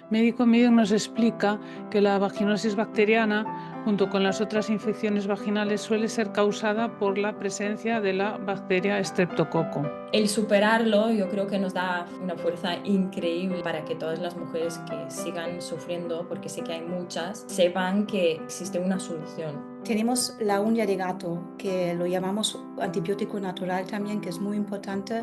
Médico Medium nos explica que la vaginosis bacteriana, junto con las otras infecciones vaginales, suele ser causada por la presencia de la bacteria Streptococcus. El superarlo yo creo que nos da una fuerza increíble para que todas las mujeres que sigan sufriendo, porque sé que hay muchas, sepan que existe una solución. Tenemos la uña de gato, que lo llamamos antibiótico natural también, que es muy importante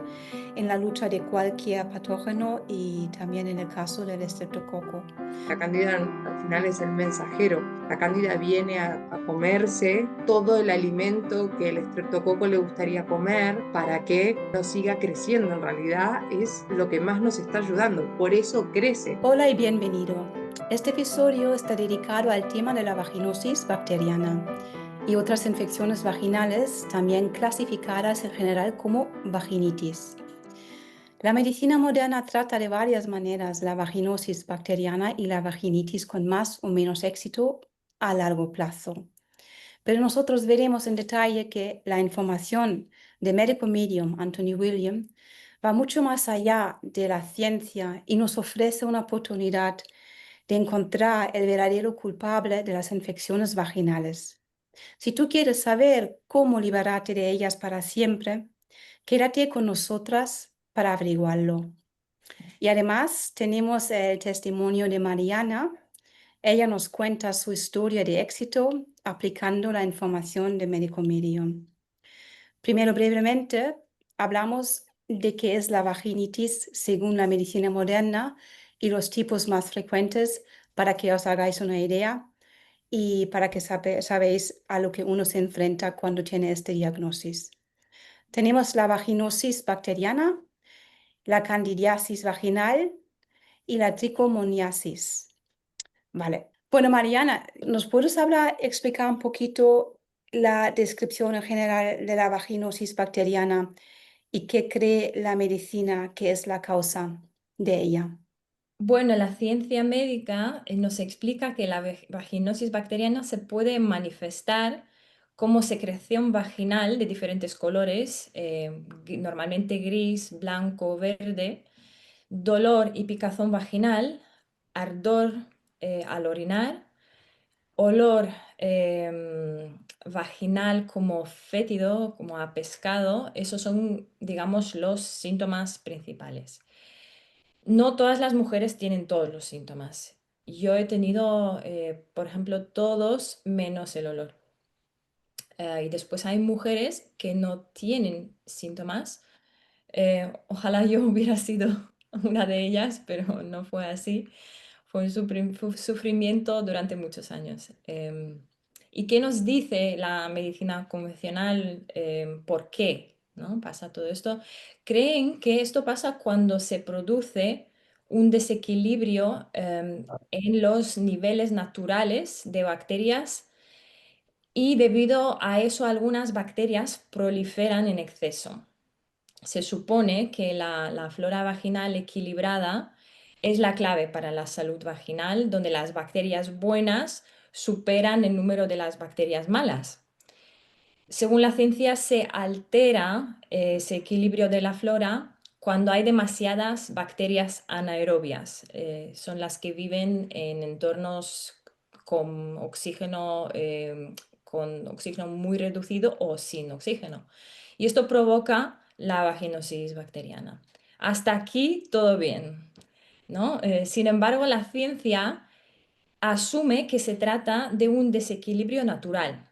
en la lucha de cualquier patógeno y también en el caso del estreptococo. La cándida al final es el mensajero. La cándida viene a comerse todo el alimento que el estreptococo le gustaría comer para que no siga creciendo. En realidad es lo que más nos está ayudando. Por eso crece. Hola y bienvenido. Este episodio está dedicado al tema de la vaginosis bacteriana y otras infecciones vaginales, también clasificadas en general como vaginitis. La medicina moderna trata de varias maneras la vaginosis bacteriana y la vaginitis con más o menos éxito a largo plazo. Pero nosotros veremos en detalle que la información de médico medium Anthony William va mucho más allá de la ciencia y nos ofrece una oportunidad de encontrar el verdadero culpable de las infecciones vaginales. Si tú quieres saber cómo liberarte de ellas para siempre, quédate con nosotras para averiguarlo. Y además tenemos el testimonio de Mariana. Ella nos cuenta su historia de éxito aplicando la información de Médico Medium. Primero, brevemente, hablamos de qué es la vaginitis según la medicina moderna y los tipos más frecuentes para que os hagáis una idea y para que sabéis a lo que uno se enfrenta cuando tiene este diagnóstico. Tenemos la vaginosis bacteriana, la candidiasis vaginal y la tricomoniasis. Vale. Bueno, Mariana, ¿nos puedes explicar un poquito la descripción en general de la vaginosis bacteriana y qué cree la medicina que es la causa de ella? Bueno, la ciencia médica nos explica que la vaginosis bacteriana se puede manifestar como secreción vaginal de diferentes colores, normalmente gris, blanco, verde, dolor y picazón vaginal, ardor al orinar, olor vaginal como fétido, como a pescado. Esos son, digamos, los síntomas principales. No todas las mujeres tienen todos los síntomas. Yo he tenido, por ejemplo, todos menos el olor. Y después hay mujeres que no tienen síntomas. Ojalá yo hubiera sido una de ellas, pero no fue así. Fue un sufrimiento durante muchos años. ¿Y qué nos dice la medicina convencional? ¿Por qué, no pasa todo esto? Creen que esto pasa cuando se produce un desequilibrio en los niveles naturales de bacterias y debido a eso algunas bacterias proliferan en exceso. Se supone que la flora vaginal equilibrada es la clave para la salud vaginal, donde las bacterias buenas superan el número de las bacterias malas. Según la ciencia, se altera ese equilibrio de la flora cuando hay demasiadas bacterias anaerobias. Son las que viven en entornos con oxígeno muy reducido o sin oxígeno. Y esto provoca la vaginosis bacteriana. Hasta aquí todo bien, ¿no? Sin embargo, la ciencia asume que se trata de un desequilibrio natural.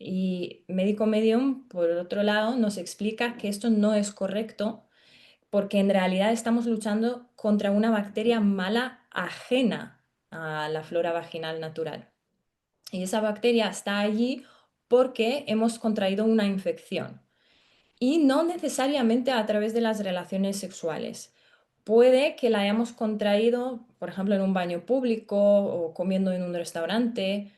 Y Médico Medium, por otro lado, nos explica que esto no es correcto porque en realidad estamos luchando contra una bacteria mala ajena a la flora vaginal natural. Y esa bacteria está allí porque hemos contraído una infección y no necesariamente a través de las relaciones sexuales. Puede que la hayamos contraído, por ejemplo, en un baño público o comiendo en un restaurante,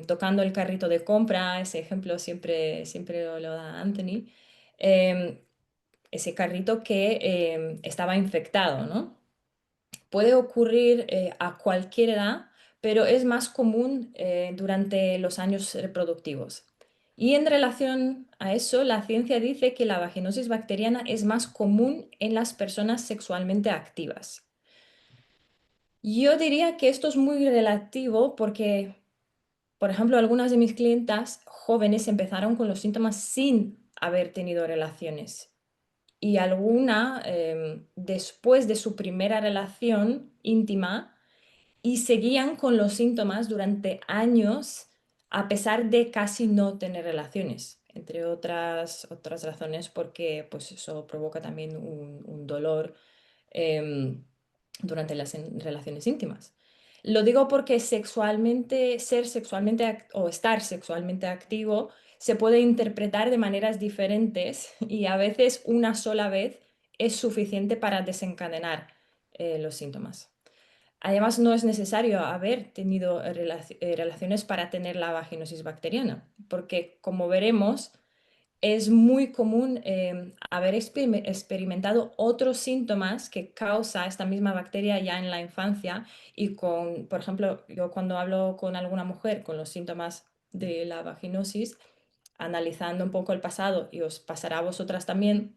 tocando el carrito de compra, ese ejemplo siempre lo da Anthony, em, ese carrito que estaba infectado, ¿no? Puede ocurrir a cualquier edad, pero es más común durante los años reproductivos. Y en relación a eso, la ciencia dice que la vaginosis bacteriana es más común en las personas sexualmente activas. Yo diría que esto es muy relativo porque, por ejemplo, algunas de mis clientas jóvenes empezaron con los síntomas sin haber tenido relaciones y alguna después de su primera relación íntima y seguían con los síntomas durante años a pesar de casi no tener relaciones, entre otras razones porque pues, eso provoca también un dolor em, durante las relaciones íntimas. Lo digo porque sexualmente, ser sexualmente o estar sexualmente activo se puede interpretar de maneras diferentes y a veces una sola vez es suficiente para desencadenar los síntomas. Además, no es necesario haber tenido relaciones para tener la vaginosis bacteriana, porque como veremos, es muy común haber experimentado otros síntomas que causa esta misma bacteria ya en la infancia y por ejemplo, yo cuando hablo con alguna mujer con los síntomas de la vaginosis, analizando un poco el pasado y os pasará a vosotras también,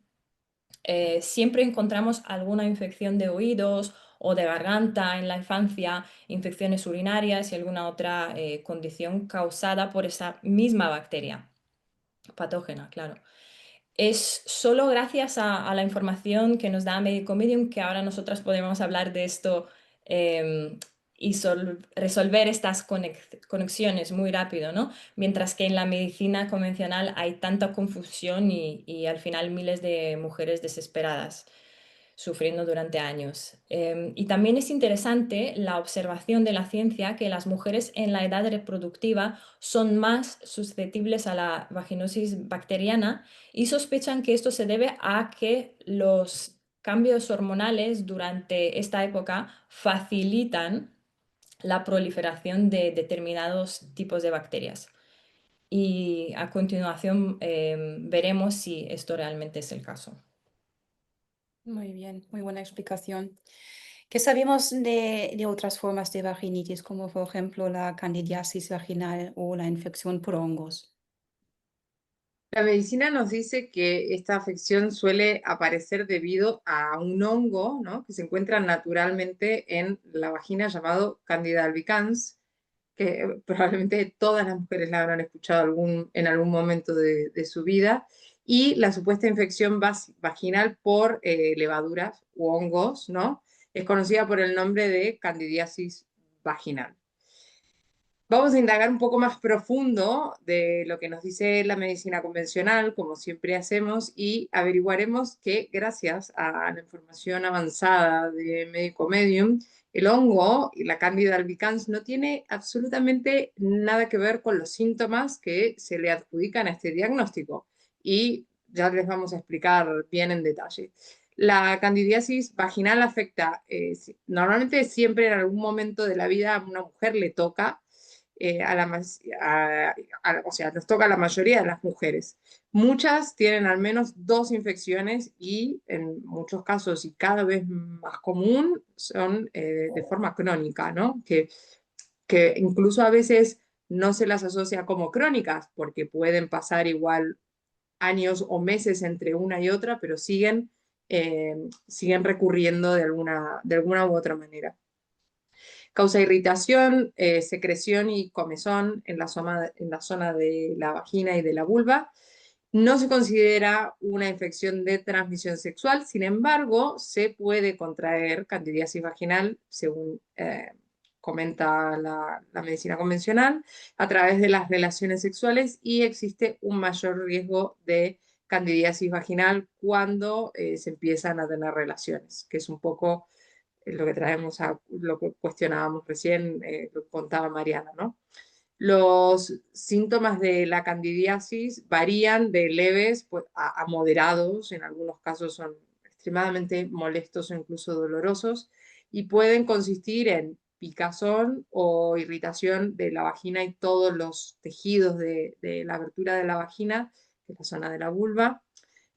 siempre encontramos alguna infección de oídos o de garganta en la infancia, infecciones urinarias y alguna otra condición causada por esa misma bacteria patógena, claro. Es solo gracias a la información que nos da Medico Medium que ahora nosotras podemos hablar de esto em, y resolver estas conexiones muy rápido, ¿no? Mientras que en la medicina convencional hay tanta confusión y al final miles de mujeres desesperadas sufriendo durante años. Y también es interesante la observación de la ciencia que las mujeres en la edad reproductiva son más susceptibles a la vaginosis bacteriana y sospechan que esto se debe a que los cambios hormonales durante esta época facilitan la proliferación de determinados tipos de bacterias. Y a continuación veremos si esto realmente es el caso. Muy bien, muy buena explicación. ¿Qué sabemos de otras formas de vaginitis, como por ejemplo la candidiasis vaginal o la infección por hongos? La medicina nos dice que esta afección suele aparecer debido a un hongo, ¿no?, que se encuentra naturalmente en la vagina llamado Candida albicans, que probablemente todas las mujeres la habrán escuchado en algún momento de su vida, y la supuesta infección vaginal por levaduras u hongos, ¿no?, es conocida por el nombre de candidiasis vaginal. Vamos a indagar un poco más profundo de lo que nos dice la medicina convencional, como siempre hacemos, y averiguaremos que gracias a la información avanzada de Medico Medium, el hongo y la Candida albicans no tiene absolutamente nada que ver con los síntomas que se le adjudican a este diagnóstico. Y ya les vamos a explicar bien en detalle. La candidiasis vaginal afecta, normalmente siempre en algún momento de la vida a una mujer le toca, o sea, nos toca a la mayoría de las mujeres. Muchas tienen al menos 2 infecciones y en muchos casos, y cada vez más común, son de forma crónica, ¿no? Que incluso a veces no se las asocia como crónicas, porque pueden pasar igual años o meses entre una y otra, pero siguen recurriendo de alguna u otra manera. Causa irritación, secreción y comezón en la zona de la vagina y de la vulva. No se considera una infección de transmisión sexual, sin embargo, se puede contraer candidiasis vaginal, según comenta la medicina convencional, a través de las relaciones sexuales, y existe un mayor riesgo de candidiasis vaginal cuando se empiezan a tener relaciones, que es un poco lo que traemos a lo que cuestionábamos recién, lo que contaba Mariana, ¿no? Los síntomas de la candidiasis varían de leves pues, a moderados, en algunos casos son extremadamente molestos o incluso dolorosos, y pueden consistir en picazón o irritación de la vagina y todos los tejidos de la abertura de la vagina, que es la zona de la vulva,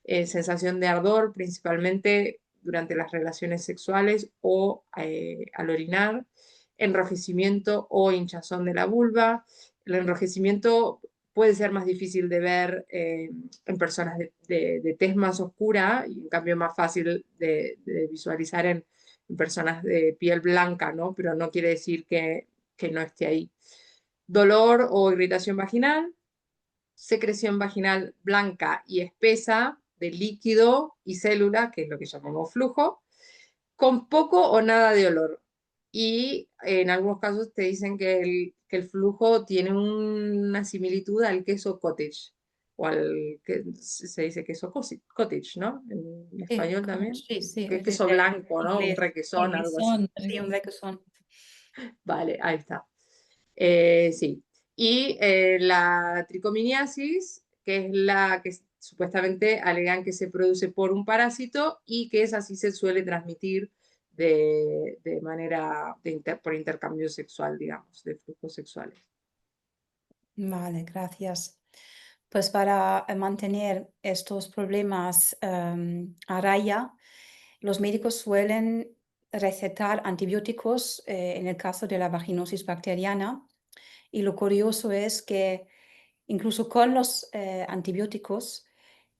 sensación de ardor, principalmente durante las relaciones sexuales o al orinar, enrojecimiento o hinchazón de la vulva. El enrojecimiento puede ser más difícil de ver en personas de tez más oscura y en cambio más fácil de visualizar en personas de piel blanca, ¿no? Pero no quiere decir que no esté ahí. Dolor o irritación vaginal, secreción vaginal blanca y espesa de líquido y célula, que es lo que llamamos flujo, con poco o nada de olor. Y en algunos casos te dicen que el flujo tiene una similitud al queso cottage, o al que se dice queso cottage, ¿no? En Sí, español también. sí, sí, Que es queso de blanco, ¿no? Un inglés. requesón, algo así. Reguesón, Sí, un requesón. Vale, ahí está. Sí. Y la tricominiasis, que es la que supuestamente alegan que se produce por un parásito y que es así se suele transmitir de manera por intercambio sexual, digamos, de flujos sexuales. Vale, gracias. Pues para mantener estos problemas a raya, los médicos suelen recetar antibióticos en el caso de la vaginosis bacteriana. Y lo curioso es que incluso con los antibióticos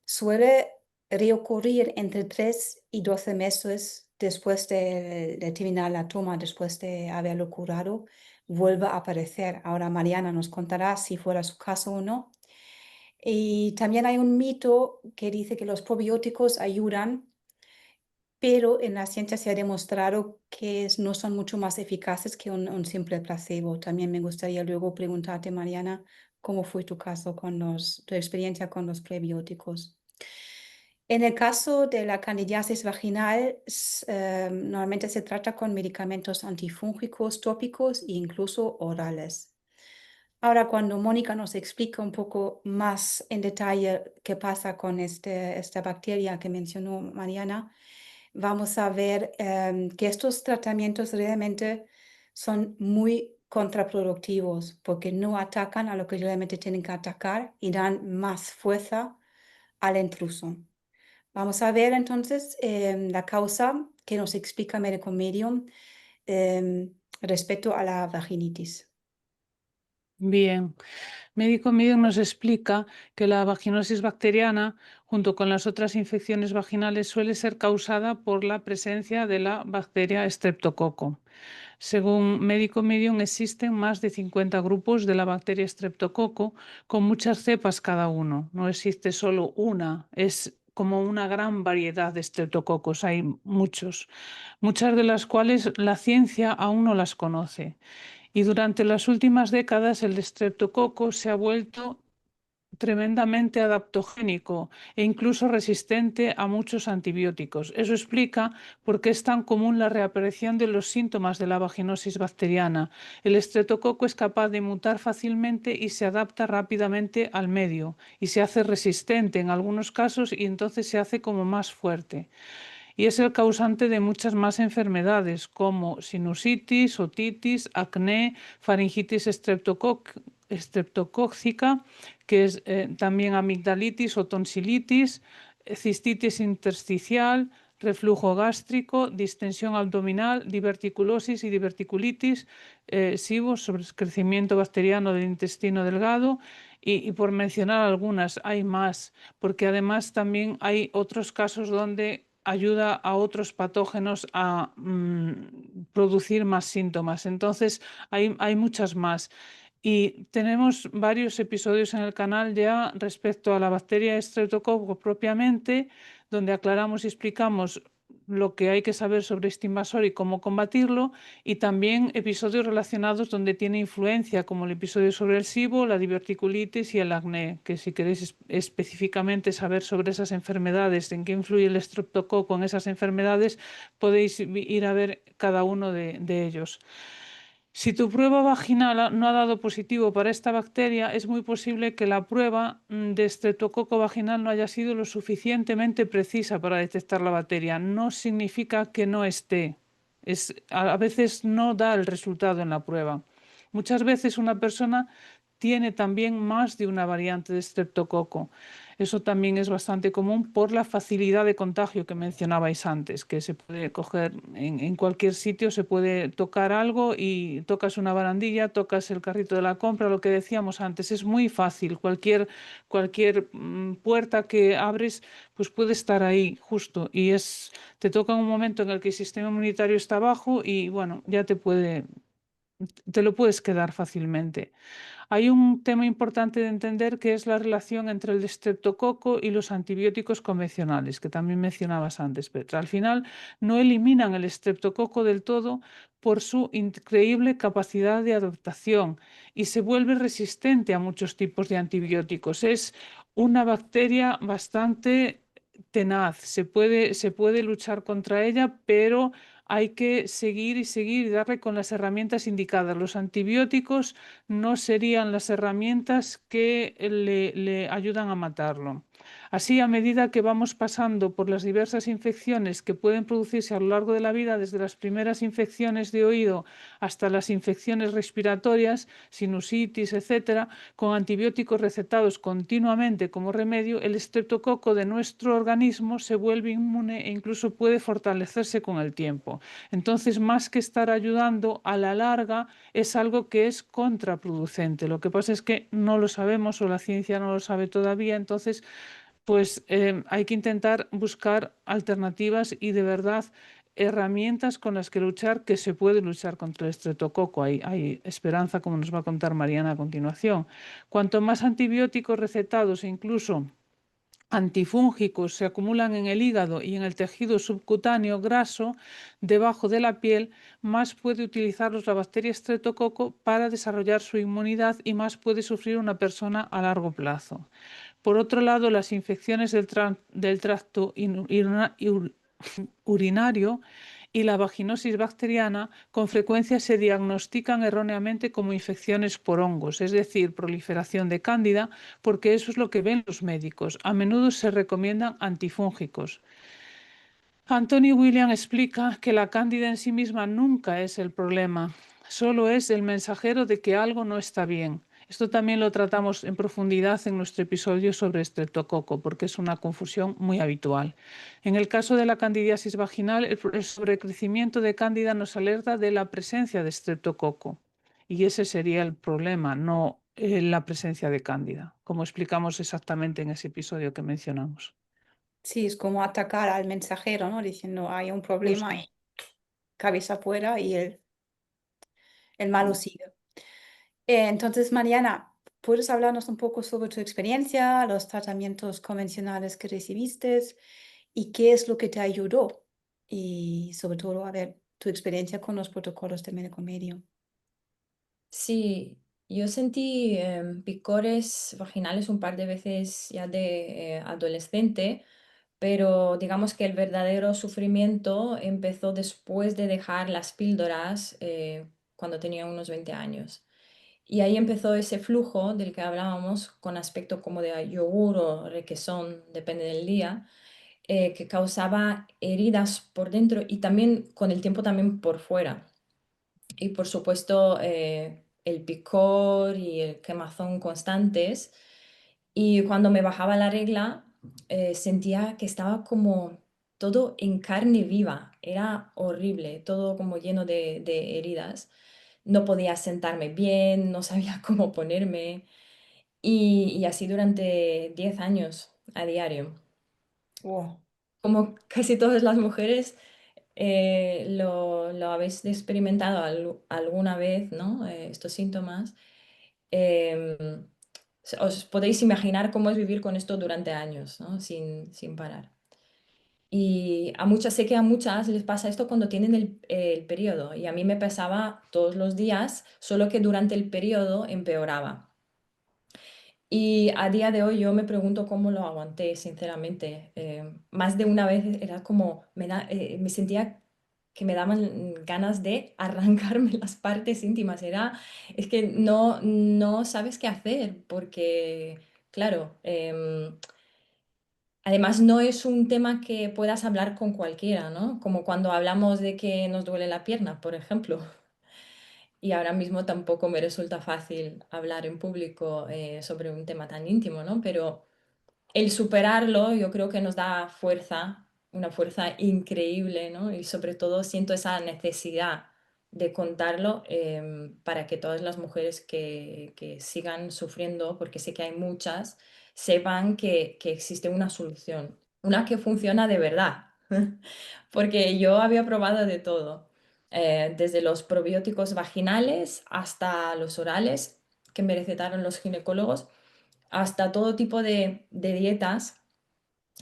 suele reocurrir entre 3 y 12 meses después de terminar la toma, después de haberlo curado, vuelve a aparecer. Ahora Mariana nos contará si fuera su caso o no. Y también hay un mito que dice que los probióticos ayudan, pero en la ciencia se ha demostrado que no son mucho más eficaces que un simple placebo. También me gustaría luego preguntarte, Mariana, cómo fue tu caso tu experiencia con los prebióticos. En el caso de la candidiasis vaginal, normalmente se trata con medicamentos antifúngicos tópicos e incluso orales. Ahora, cuando Mónica nos explica un poco más en detalle qué pasa con esta bacteria que mencionó Mariana, vamos a ver que estos tratamientos realmente son muy contraproductivos porque no atacan a lo que realmente tienen que atacar y dan más fuerza al intruso. Vamos a ver entonces la causa que nos explica Médico Medium respecto a la vaginitis. Bien, Médico Medium nos explica que la vaginosis bacteriana, junto con las otras infecciones vaginales, suele ser causada por la presencia de la bacteria Streptococcus. Según Médico Medium, existen más de 50 grupos de la bacteria Streptococcus con muchas cepas cada uno. No existe solo una, es como una gran variedad de Streptococcus, hay muchas de las cuales la ciencia aún no las conoce. Y durante las últimas décadas el estreptococo se ha vuelto tremendamente adaptogénico e incluso resistente a muchos antibióticos. Eso explica por qué es tan común la reaparición de los síntomas de la vaginosis bacteriana. El estreptococo es capaz de mutar fácilmente y se adapta rápidamente al medio y se hace resistente en algunos casos y entonces se hace como más fuerte. Y es el causante de muchas más enfermedades como sinusitis, otitis, acné, faringitis estreptocócica, que es también amigdalitis o tonsilitis, cistitis intersticial, reflujo gástrico, distensión abdominal, diverticulosis y diverticulitis, SIBO, sobrecrecimiento bacteriano del intestino delgado. Y por mencionar algunas, hay más, porque además también hay otros casos donde ayuda a otros patógenos a producir más síntomas. Entonces, hay muchas más. Y tenemos varios episodios en el canal ya respecto a la bacteria Streptococcus propiamente, donde aclaramos y explicamos lo que hay que saber sobre este invasor y cómo combatirlo, y también episodios relacionados donde tiene influencia, como el episodio sobre el SIBO, la diverticulitis y el acné, que si queréis específicamente saber sobre esas enfermedades, en qué influye el estreptococo en esas enfermedades, podéis ir a ver cada uno de ellos. Si tu prueba vaginal no ha dado positivo para esta bacteria, es muy posible que la prueba de estreptococo vaginal no haya sido lo suficientemente precisa para detectar la bacteria. No significa que no esté. A veces no da el resultado en la prueba. Muchas veces una persona tiene también más de una variante de estreptococo. Eso también es bastante común por la facilidad de contagio que mencionabais antes, que se puede coger en cualquier sitio, se puede tocar algo y tocas una barandilla, tocas el carrito de la compra, lo que decíamos antes, es muy fácil. Cualquier puerta que abres, pues puede estar ahí justo y te toca en un momento en el que el sistema inmunitario está bajo y bueno, ya te lo puedes quedar fácilmente. Hay un tema importante de entender que es la relación entre el estreptococo y los antibióticos convencionales, que también mencionabas antes, Petra. Al final no eliminan el estreptococo del todo por su increíble capacidad de adaptación y se vuelve resistente a muchos tipos de antibióticos. Es una bacteria bastante tenaz, se puede luchar contra ella, pero hay que seguir y seguir y darle con las herramientas indicadas. Los antibióticos no serían las herramientas que le ayudan a matarlo. Así, a medida que vamos pasando por las diversas infecciones que pueden producirse a lo largo de la vida, desde las primeras infecciones de oído hasta las infecciones respiratorias, sinusitis, etcétera, con antibióticos recetados continuamente como remedio, el estreptococo de nuestro organismo se vuelve inmune e incluso puede fortalecerse con el tiempo. Entonces, más que estar ayudando, a la larga es algo que es contraproducente. Lo que pasa es que no lo sabemos o la ciencia no lo sabe todavía, entonces pues hay que intentar buscar alternativas y de verdad herramientas con las que luchar, que se puede luchar contra el estreptococo. Hay esperanza, como nos va a contar Mariana a continuación. Cuanto más antibióticos recetados e incluso antifúngicos se acumulan en el hígado y en el tejido subcutáneo graso debajo de la piel, más puede utilizarlos la bacteria estreptococo para desarrollar su inmunidad y más puede sufrir una persona a largo plazo. Por otro lado, las infecciones del tracto urinario y la vaginosis bacteriana con frecuencia se diagnostican erróneamente como infecciones por hongos, es decir, proliferación de cándida, porque eso es lo que ven los médicos. A menudo se recomiendan antifúngicos. Anthony William explica que la cándida en sí misma nunca es el problema, solo es el mensajero de que algo no está bien. Esto también lo tratamos en profundidad en nuestro episodio sobre estreptococo, porque es una confusión muy habitual. En el caso de la candidiasis vaginal, el sobrecrecimiento de cándida nos alerta de la presencia de estreptococo. Y ese sería el problema, no la presencia de cándida, como explicamos exactamente en ese episodio que mencionamos. Sí, es como atacar al mensajero, ¿no? Diciendo hay un problema Justo. y cabeza afuera y el malo sigue. Entonces, Mariana, ¿puedes hablarnos un poco sobre tu experiencia, los tratamientos convencionales que recibiste y qué es lo que te ayudó? Y sobre todo, a ver, tu experiencia con los protocolos de médico medio. Sí, yo sentí picores vaginales un par de veces ya de adolescente, pero digamos que el verdadero sufrimiento empezó después de dejar las píldoras cuando tenía unos 20 años. Y ahí empezó ese flujo del que hablábamos con aspecto como de yogur o requesón, depende del día, que causaba heridas por dentro y también con el tiempo también por fuera. Y por supuesto el picor y el quemazón constantes. Y cuando me bajaba la regla sentía que estaba como todo en carne viva. Era horrible, todo como lleno de heridas. No podía sentarme bien, no sabía cómo ponerme. Y así durante 10 años a diario. Wow. Como casi todas las mujeres lo habéis experimentado alguna vez, ¿no? Estos síntomas. Em, os podéis imaginar cómo es vivir con esto durante años, ¿no? Sin parar. Y sé que a muchas les pasa esto cuando tienen el periodo. Y a mí me pasaba todos los días, solo que durante el periodo empeoraba. Y a día de hoy yo me pregunto cómo lo aguanté, sinceramente. Más de una vez era como, me sentía que me daban ganas de arrancarme las partes íntimas. Es que no sabes qué hacer porque, claro, además no es un tema que puedas hablar con cualquiera, ¿no? Como cuando hablamos de que nos duele la pierna, por ejemplo. y ahora mismo tampoco me resulta fácil hablar en público sobre un tema tan íntimo, ¿no? Pero el superarlo yo creo que nos da fuerza, una fuerza increíble, ¿no? Y sobre todo siento esa necesidad de contarlo para que todas las mujeres que sigan sufriendo, porque sé que hay muchas, sepan que existe una solución, una que funciona de verdad. Porque yo había probado de todo, desde los probióticos vaginales hasta los orales que me recetaron los ginecólogos, hasta todo tipo de dietas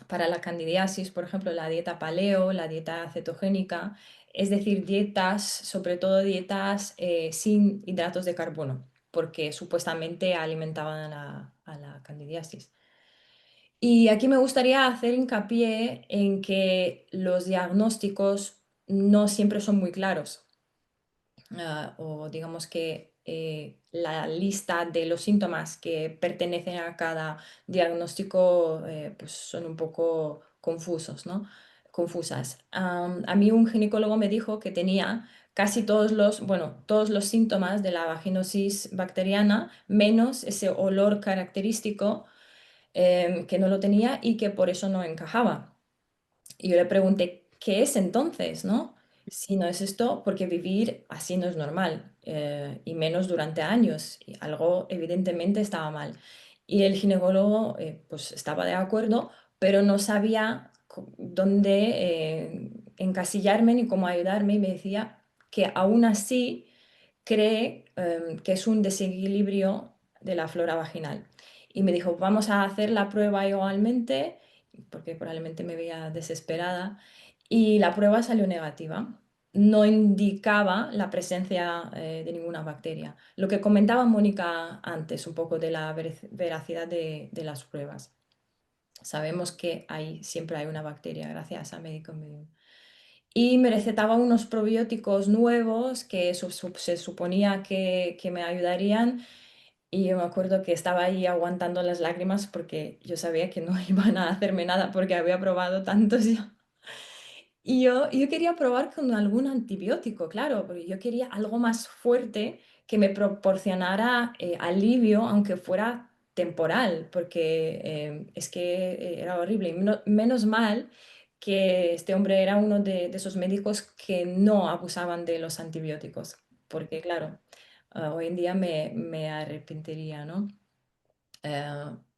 para la candidiasis, por ejemplo, la dieta paleo, la dieta cetogénica, es decir, dietas, sobre todo dietas sin hidratos de carbono, porque supuestamente alimentaban a la candidiasis. Y aquí me gustaría hacer hincapié en que los diagnósticos no siempre son muy claros, o digamos que la lista de los síntomas que pertenecen a cada diagnóstico pues son un poco confusos, ¿no? Confusas. A mí un ginecólogo me dijo que tenía casi todos los, bueno, todos los síntomas de la vaginosis bacteriana, menos ese olor característico que no lo tenía y que por eso no encajaba. Y yo le pregunté, ¿qué es entonces, no? Si no es esto, porque vivir así no es normal, y menos durante años. Y algo evidentemente estaba mal. Y el ginecólogo pues estaba de acuerdo, pero no sabía dónde encasillarme ni cómo ayudarme y me decía que aún así cree que es un desequilibrio de la flora vaginal. Y me dijo, vamos a hacer la prueba igualmente, porque probablemente me veía desesperada, y la prueba salió negativa. No indicaba la presencia de ninguna bacteria. Lo que comentaba Mónica antes, un poco de la veracidad de las pruebas. Sabemos que siempre hay una bacteria gracias a Médico Medium. Y me recetaba unos probióticos nuevos que se suponía que me ayudarían. Y yo me acuerdo que estaba ahí aguantando las lágrimas porque yo sabía que no iban a hacerme nada porque había probado tantos ya. Y yo quería probar con algún antibiótico, claro, porque yo quería algo más fuerte que me proporcionara alivio, aunque fuera temporal, porque es que era horrible. Y menos mal que este hombre era uno de esos médicos que no abusaban de los antibióticos, porque claro, hoy en día me arrepentiría, ¿no?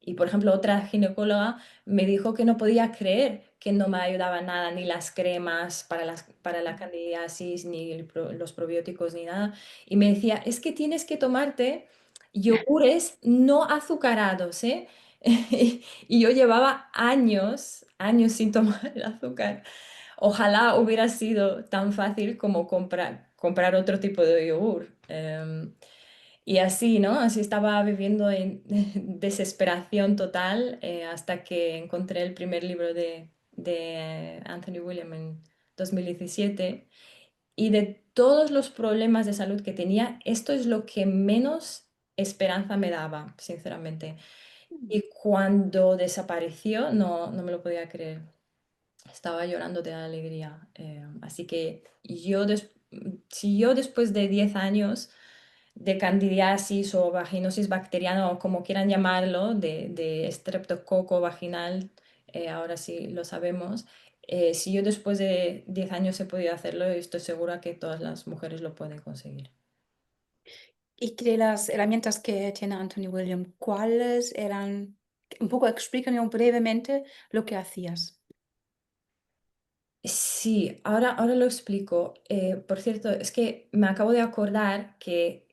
Y por ejemplo, otra ginecóloga me dijo que no podía creer que no me ayudaba nada, ni las cremas para la candidiasis, ni los probióticos, ni nada. Y me decía, es que tienes que tomarte yogures no azucarados, ¿eh? Y yo llevaba años, años sin tomar el azúcar. Ojalá hubiera sido tan fácil como comprar otro tipo de yogur. Y así, ¿no? Así estaba viviendo en desesperación total hasta que encontré el primer libro de Anthony William en 2017. Y de todos los problemas de salud que tenía, esto es lo que menos esperanza me daba, sinceramente. Y cuando desapareció, no me lo podía creer. Estaba llorando de la alegría. Así que si yo después de 10 años de candidiasis o vaginosis bacteriana o como quieran llamarlo, de estreptococo vaginal, ahora sí lo sabemos, si yo después de 10 años he podido hacerlo, estoy segura que todas las mujeres lo pueden conseguir. Y de las herramientas que tiene Anthony William, ¿cuáles eran? Un poco explícanos brevemente lo que hacías. Sí, ahora lo explico. Por cierto, es que me acabo de acordar que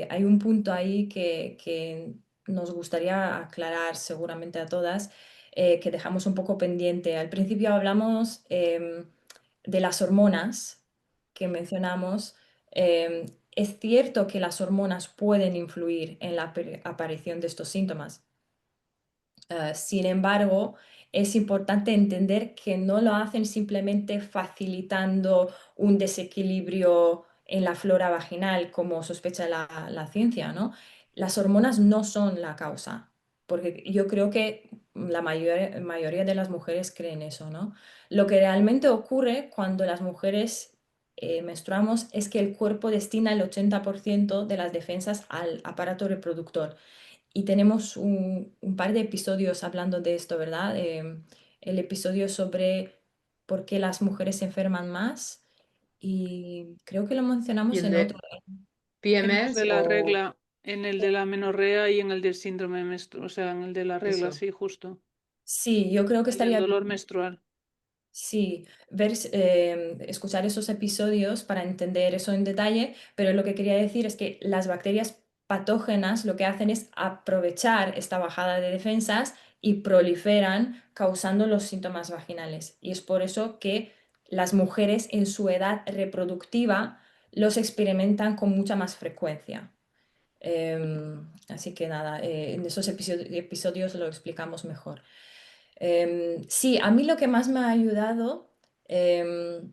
hay un punto ahí que nos gustaría aclarar seguramente a todas, que dejamos un poco pendiente. Al principio hablamos de las hormonas que mencionamos. Es cierto que las hormonas pueden influir en la aparición de estos síntomas. Sin embargo, es importante entender que no lo hacen simplemente facilitando un desequilibrio en la flora vaginal, como sospecha la ciencia, ¿no? Las hormonas no son la causa, porque yo creo que la mayoría de las mujeres creen eso, ¿no? Lo que realmente ocurre cuando las mujeres menstruamos es que el cuerpo destina el 80% de las defensas al aparato reproductor. Y tenemos un par de episodios hablando de esto, ¿verdad? El episodio sobre por qué las mujeres se enferman más y creo que lo Y mencionamos el en de otro. En los PMS de la o regla, en el de la menorrea y en el del síndrome menstrual, o sea, en el de la regla, eso. sí, justo. Sí, yo creo que El del estaría dolor menstrual. sí, escuchar esos episodios para entender eso en detalle, pero lo que quería decir es que las bacterias patógenas lo que hacen es aprovechar esta bajada de defensas y proliferan causando los síntomas vaginales. Y es por eso que las mujeres en su edad reproductiva los experimentan con mucha más frecuencia. Así que nada, en esos episodios lo explicamos mejor. Sí, a mí lo que más me ha ayudado, em,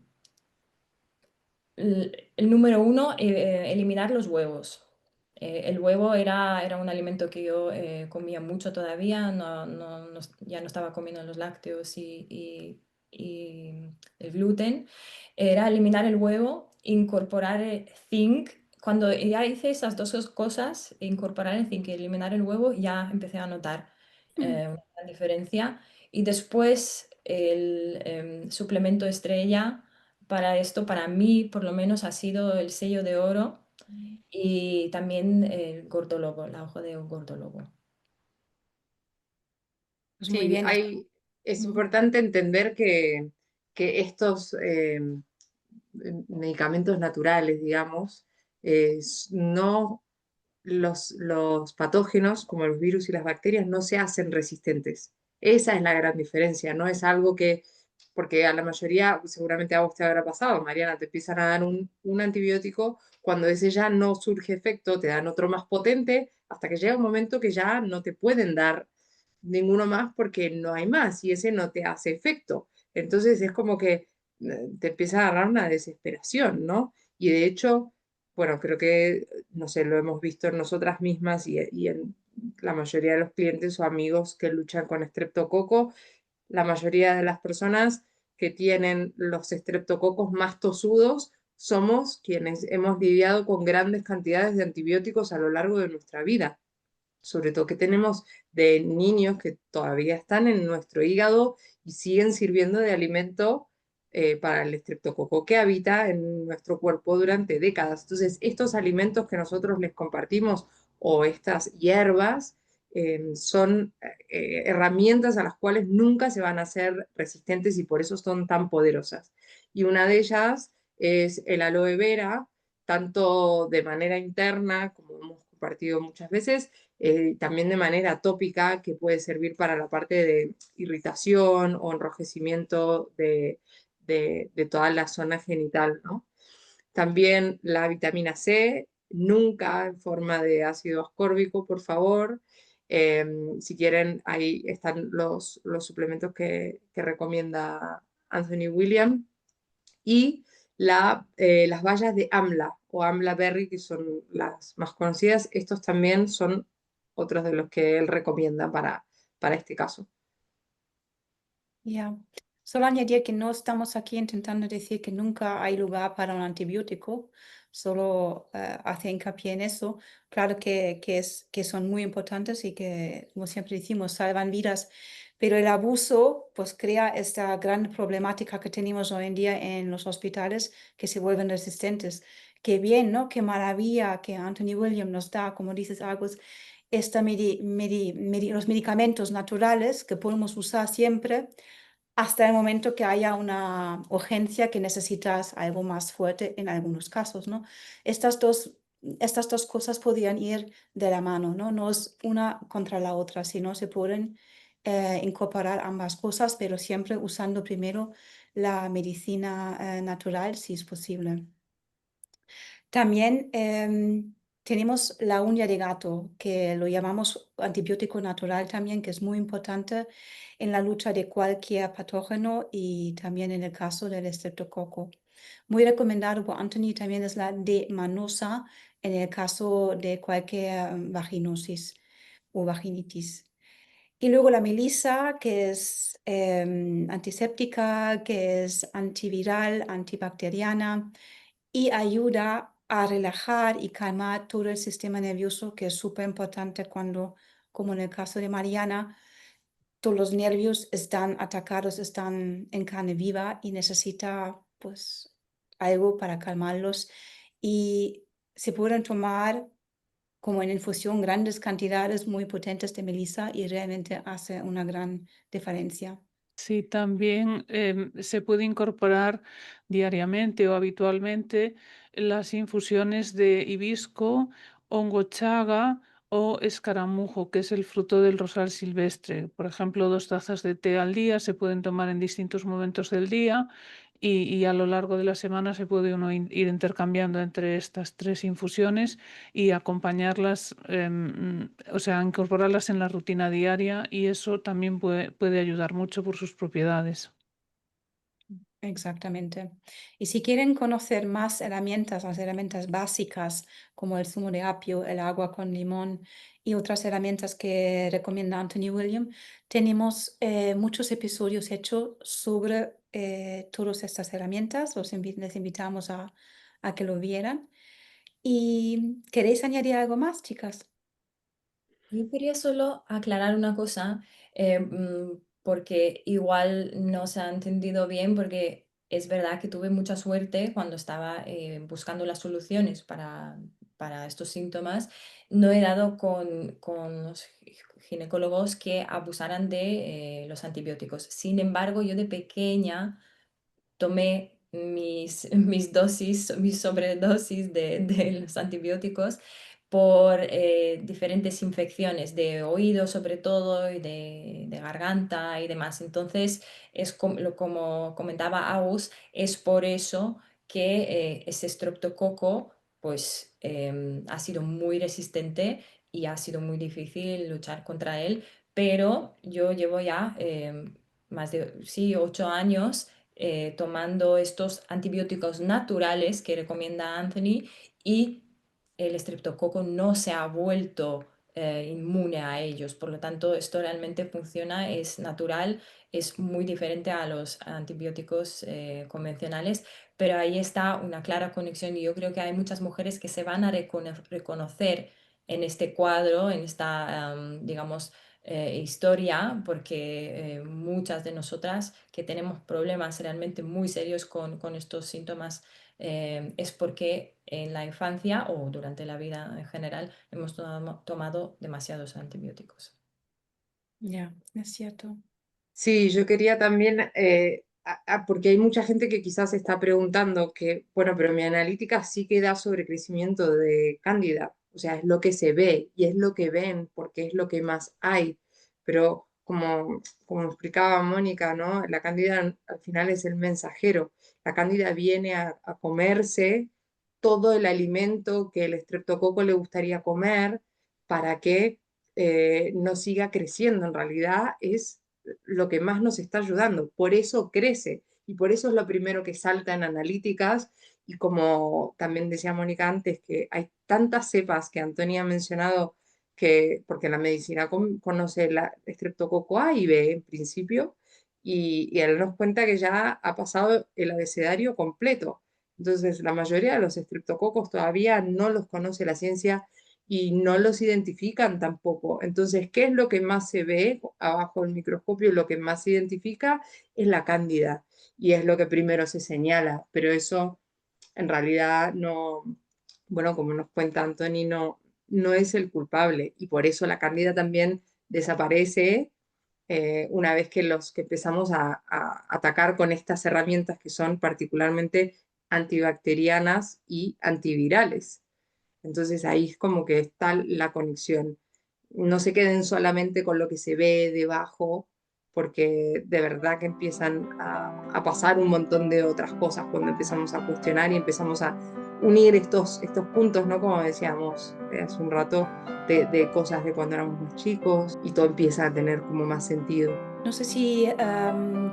el número uno, eliminar los huevos. El huevo era un alimento que yo comía mucho todavía, ya no estaba comiendo los lácteos y el gluten. Era eliminar el huevo, incorporar el zinc. Cuando ya hice esas dos cosas, incorporar el zinc y eliminar el huevo, ya empecé a notar una gran diferencia. Y después el suplemento estrella para esto, para mí, por lo menos, ha sido el sello de oro y también el gordólogo, la hoja de gordólogo. Pues muy Sí, bien. es Ujú. importante entender que estos medicamentos naturales, digamos, no los patógenos, como los virus y las bacterias, no se hacen resistentes. Esa es la gran diferencia, no es algo que, porque a la mayoría, seguramente a vos te habrá pasado, Mariana, te empiezan a dar un antibiótico, cuando ese ya no surge efecto, te dan otro más potente, hasta que llega un momento que ya no te pueden dar ninguno más porque no hay más y ese no te hace efecto. Entonces es como que te empieza a agarrar una desesperación, ¿no? Y de hecho, bueno, creo que, no sé, lo hemos visto en nosotras mismas y en la mayoría de los clientes o amigos que luchan con estreptococo, la mayoría de las personas que tienen los estreptococos más tosudos somos quienes hemos lidiado con grandes cantidades de antibióticos a lo largo de nuestra vida, sobre todo que tenemos de niños que todavía están en nuestro hígado y siguen sirviendo de alimento para el estreptococo que habita en nuestro cuerpo durante décadas. Entonces, estos alimentos que nosotros les compartimos o estas hierbas son herramientas a las cuales nunca se van a hacer resistentes y por eso son tan poderosas. Y una de ellas es el aloe vera, tanto de manera interna, como hemos compartido muchas veces, también de manera tópica, que puede servir para la parte de irritación o enrojecimiento de toda la zona genital, ¿no? También la vitamina C, nunca en forma de ácido ascórbico, por favor. Si quieren, ahí están los suplementos que recomienda Anthony William. Y las bayas de AMLA o AMLA Berry, que son las más conocidas, estos también son otros de los que él recomienda para este caso. Ya. Solo añadir que no estamos aquí intentando decir que nunca hay lugar para un antibiótico, solo hace hincapié en eso. Claro que son muy importantes y que, como siempre decimos, salvan vidas, pero el abuso pues crea esta gran problemática que tenemos hoy en día en los hospitales que se vuelven resistentes. Qué bien, ¿no? Qué maravilla que Anthony William nos da, como dices, algo, los medicamentos naturales que podemos usar siempre hasta el momento que haya una urgencia que necesitas algo más fuerte en algunos casos, ¿no? Estas dos, estas dos cosas podrían ir de la mano, ¿no? No es una contra la otra, sino se pueden incorporar ambas cosas, pero siempre usando primero la medicina natural, si es posible. También tenemos la uña de gato, que lo llamamos antibiótico natural también, que es muy importante en la lucha de cualquier patógeno y también en el caso del estreptococo. Muy recomendado por Anthony también es la de Manosa en el caso de cualquier vaginosis o vaginitis. Y luego la melisa, que es antiséptica, que es antiviral, antibacteriana. y ayuda a relajar y calmar todo el sistema nervioso, que es súper importante cuando, como en el caso de Mariana, todos los nervios están atacados, están en carne viva y necesita pues algo para calmarlos. Y se pueden tomar como en infusión grandes cantidades muy potentes de melisa y realmente hace una gran diferencia. Sí, también se puede incorporar diariamente o habitualmente las infusiones de hibisco, hongo chaga o escaramujo, que es el fruto del rosal silvestre. Por ejemplo, 2 tazas de té al día se pueden tomar en distintos momentos del día y a lo largo de la semana se puede uno ir intercambiando entre estas 3 infusiones y acompañarlas, o sea, incorporarlas en la rutina diaria y eso también puede ayudar mucho por sus propiedades. Exactamente. Y si quieren conocer más herramientas, las herramientas básicas como el zumo de apio, el agua con limón y otras herramientas que recomienda Anthony William, tenemos muchos episodios hechos sobre todas estas herramientas. Les invitamos a que lo vieran. ¿Y queréis añadir algo más, chicas? Yo quería solo aclarar una cosa, porque igual no se ha entendido bien, porque es verdad que tuve mucha suerte cuando estaba buscando las soluciones para estos síntomas. No he dado con los ginecólogos que abusaran de los antibióticos. Sin embargo, yo de pequeña tomé mis dosis, mis sobredosis de los antibióticos por diferentes infecciones de oído sobre todo y de garganta y demás. Entonces, como comentaba Agus, es por eso que ese estreptococo pues, ha sido muy resistente y ha sido muy difícil luchar contra él, pero yo llevo ya más de, sí, 8 años tomando estos antibióticos naturales que recomienda Anthony y el estreptococo no se ha vuelto inmune a ellos. Por lo tanto, esto realmente funciona, es natural, es muy diferente a los antibióticos convencionales, pero ahí está una clara conexión y yo creo que hay muchas mujeres que se van a reconocer en este cuadro, en esta, digamos, historia, porque muchas de nosotras que tenemos problemas realmente muy serios con estos síntomas es porque en la infancia o durante la vida en general hemos tomado demasiados antibióticos. Ya, es cierto. Sí, yo quería también, porque hay mucha gente que quizás se está preguntando que, bueno, pero mi analítica sí que da sobrecrecimiento de cándida, o sea, es lo que se ve y es lo que ven, porque es lo que más hay. Pero como explicaba Mónica, ¿no? La cándida al final es el mensajero. La cándida viene a comerse todo el alimento que el estreptococo le gustaría comer para que no siga creciendo. En realidad es lo que más nos está ayudando. Por eso crece y por eso es lo primero que salta en analíticas. Y como también decía Mónica antes, que hay tantas cepas que Antonia ha mencionado, que, porque la medicina conoce la estreptococo A y B en principio, y él nos cuenta que ya ha pasado el abecedario completo. Entonces, la mayoría de los estreptococos todavía no los conoce la ciencia y no los identifican tampoco. Entonces, ¿qué es lo que más se ve abajo del microscopio? Lo que más se identifica es la cándida y es lo que primero se señala, pero eso en realidad no, bueno, como nos cuenta Antoni, no es el culpable y por eso la cándida también desaparece una vez que los que empezamos a atacar con estas herramientas que son particularmente antibacterianas y antivirales. Entonces ahí es como que está la conexión. No se queden solamente con lo que se ve debajo, porque de verdad que empiezan a pasar un montón de otras cosas cuando empezamos a cuestionar y empezamos a unir estos puntos, ¿no? Como decíamos hace un rato, de cosas de cuando éramos más chicos y todo empieza a tener como más sentido. No sé si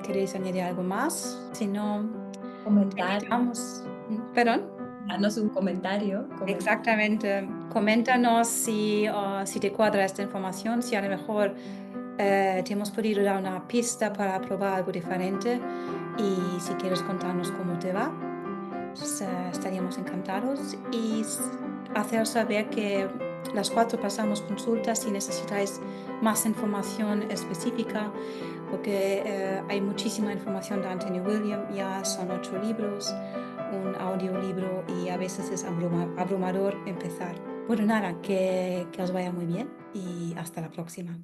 queréis añadir algo más. Si no, Comentar, terminamos. ¿Perdón? darnos un comentario. Exactamente. Coméntanos si te cuadra esta información, si a lo mejor te hemos podido dar una pista para probar algo diferente y si quieres contarnos cómo te va. estaríamos encantados y hacer saber que las 4 pasamos consultas si necesitáis más información específica, porque hay muchísima información de Anthony William, ya son 8 libros, un audiolibro y a veces es abrumador empezar. Bueno, nada, que os vaya muy bien y hasta la próxima.